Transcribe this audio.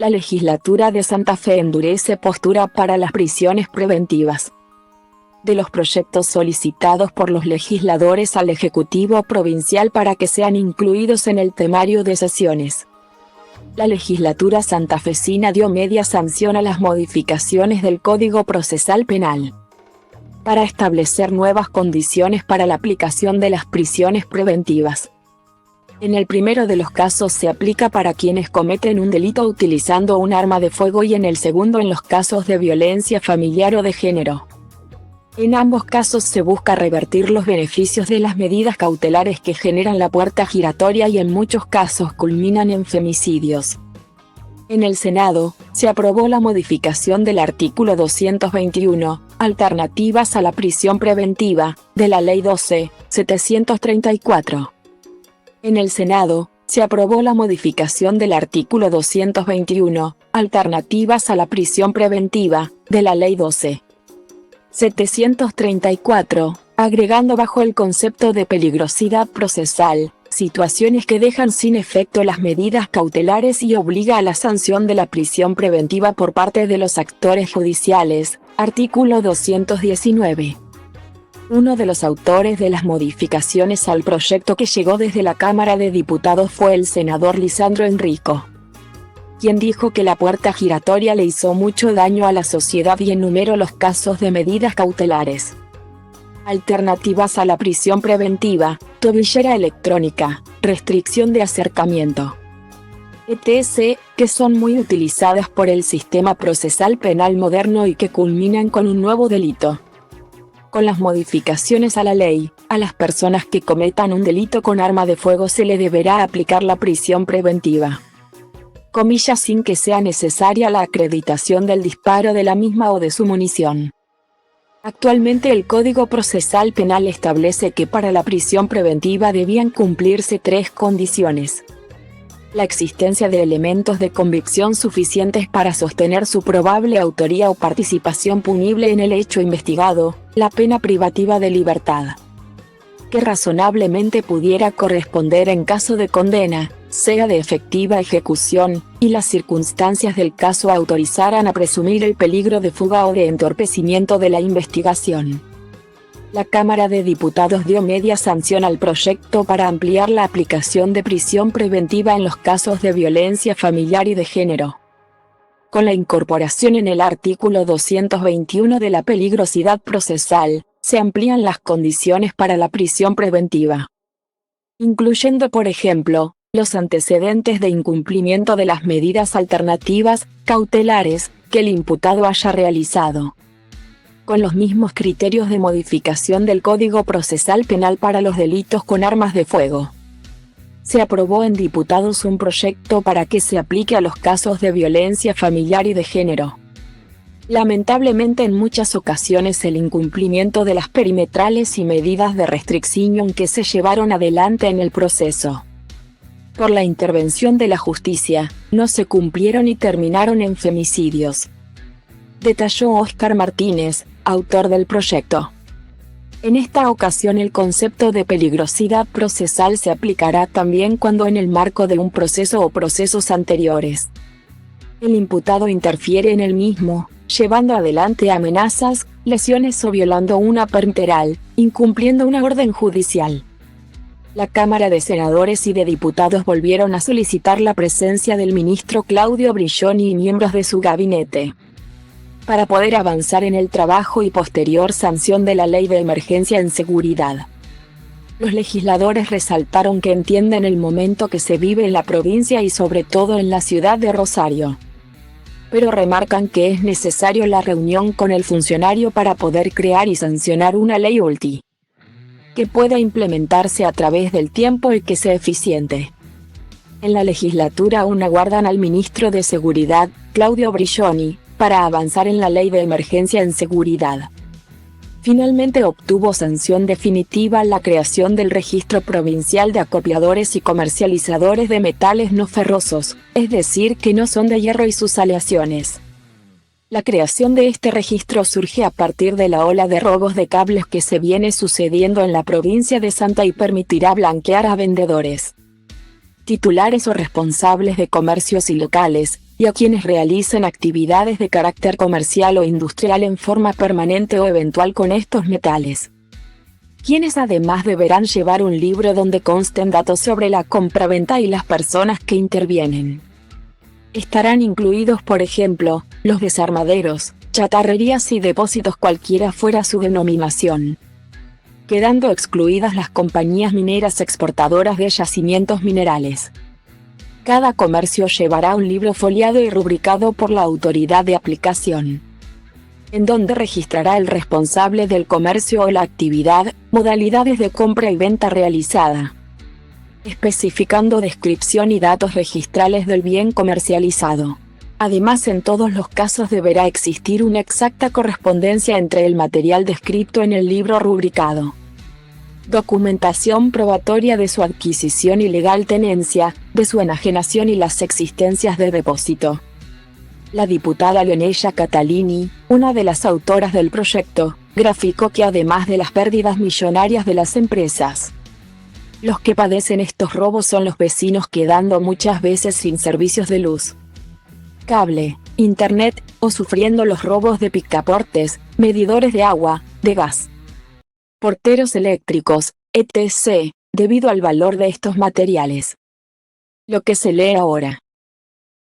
La legislatura de Santa Fe endurece postura para las prisiones preventivas. De los proyectos solicitados por los legisladores al Ejecutivo Provincial para que sean incluidos en el temario de sesiones, la legislatura santafesina dio media sanción a las modificaciones del Código Procesal Penal para establecer nuevas condiciones para la aplicación de las prisiones preventivas. En el primero de los casos se aplica para quienes cometen un delito utilizando un arma de fuego y en el segundo en los casos de violencia familiar o de género. En ambos casos se busca revertir los beneficios de las medidas cautelares que generan la puerta giratoria y en muchos casos culminan en femicidios. En el Senado, se aprobó la modificación del artículo 221, Alternativas a la prisión preventiva, de la Ley 12.734. En el Senado, se aprobó la modificación del artículo 221, Alternativas a la prisión preventiva, de la Ley 12.734, agregando bajo el concepto de peligrosidad procesal, situaciones que dejan sin efecto las medidas cautelares y obliga a la sanción de la prisión preventiva por parte de los actores judiciales, artículo 219. Uno de los autores de las modificaciones al proyecto que llegó desde la Cámara de Diputados fue el senador Lisandro Enrico, quien dijo que la puerta giratoria le hizo mucho daño a la sociedad y enumeró los casos de medidas cautelares. Alternativas a la prisión preventiva, tobillera electrónica, restricción de acercamiento, etc., que son muy utilizadas por el sistema procesal penal moderno y que culminan con un nuevo delito. Con las modificaciones a la ley, a las personas que cometan un delito con arma de fuego se le deberá aplicar la prisión preventiva, comillas, sin que sea necesaria la acreditación del disparo de la misma o de su munición. Actualmente el Código Procesal Penal establece que para la prisión preventiva debían cumplirse 3 condiciones: la existencia de elementos de convicción suficientes para sostener su probable autoría o participación punible en el hecho investigado, la pena privativa de libertad, que razonablemente pudiera corresponder en caso de condena, sea de efectiva ejecución, y las circunstancias del caso autorizaran a presumir el peligro de fuga o de entorpecimiento de la investigación. La Cámara de Diputados dio media sanción al proyecto para ampliar la aplicación de prisión preventiva en los casos de violencia familiar y de género, con la incorporación en el artículo 221 de la peligrosidad procesal. Se amplían las condiciones para la prisión preventiva, incluyendo por ejemplo, los antecedentes de incumplimiento de las medidas alternativas, cautelares, que el imputado haya realizado, con los mismos criterios de modificación del Código Procesal Penal para los delitos con armas de fuego. Se aprobó en diputados un proyecto para que se aplique a los casos de violencia familiar y de género. Lamentablemente en muchas ocasiones el incumplimiento de las perimetrales y medidas de restricción que se llevaron adelante en el proceso, por la intervención de la justicia, no se cumplieron y terminaron en femicidios, detalló Óscar Martínez, autor del proyecto. En esta ocasión el concepto de peligrosidad procesal se aplicará también cuando en el marco de un proceso o procesos anteriores, el imputado interfiere en el mismo, llevando adelante amenazas, lesiones o violando una perimetral, incumpliendo una orden judicial. La Cámara de Senadores y de Diputados volvieron a solicitar la presencia del ministro Claudio Brilloni y miembros de su gabinete, para poder avanzar en el trabajo y posterior sanción de la Ley de Emergencia en Seguridad. Los legisladores resaltaron que entienden el momento que se vive en la provincia y sobre todo en la ciudad de Rosario, pero remarcan que es necesario la reunión con el funcionario para poder crear y sancionar una ley ULTI, que pueda implementarse a través del tiempo y que sea eficiente. En la legislatura aún aguardan al ministro de Seguridad, Claudio Brilloni, para avanzar en la Ley de Emergencia en Seguridad. Finalmente obtuvo sanción definitiva la creación del Registro Provincial de Acopiadores y Comercializadores de Metales No Ferrosos, es decir, que no son de hierro y sus aleaciones. La creación de este registro surge a partir de la ola de robos de cables que se viene sucediendo en la provincia de Santa y permitirá blanquear a vendedores, titulares o responsables de comercios y locales, y a quienes realicen actividades de carácter comercial o industrial en forma permanente o eventual con estos metales. Quienes además deberán llevar un libro donde consten datos sobre la compraventa y las personas que intervienen. Estarán incluidos, por ejemplo, los desarmaderos, chatarrerías y depósitos cualquiera fuera su denominación, quedando excluidas las compañías mineras exportadoras de yacimientos minerales. Cada comercio llevará un libro foliado y rubricado por la autoridad de aplicación, en donde registrará el responsable del comercio o la actividad, modalidades de compra y venta realizada, especificando descripción y datos registrales del bien comercializado. Además, en todos los casos deberá existir una exacta correspondencia entre el material descrito en el libro rubricado, documentación probatoria de su adquisición y legal tenencia, de su enajenación y las existencias de depósito. La diputada Leonella Catalini, una de las autoras del proyecto, graficó que además de las pérdidas millonarias de las empresas, los que padecen estos robos son los vecinos, quedando muchas veces sin servicios de luz, cable, internet, o sufriendo los robos de picaportes, medidores de agua, de gas, porteros eléctricos, etc., debido al valor de estos materiales. Lo que se lee ahora.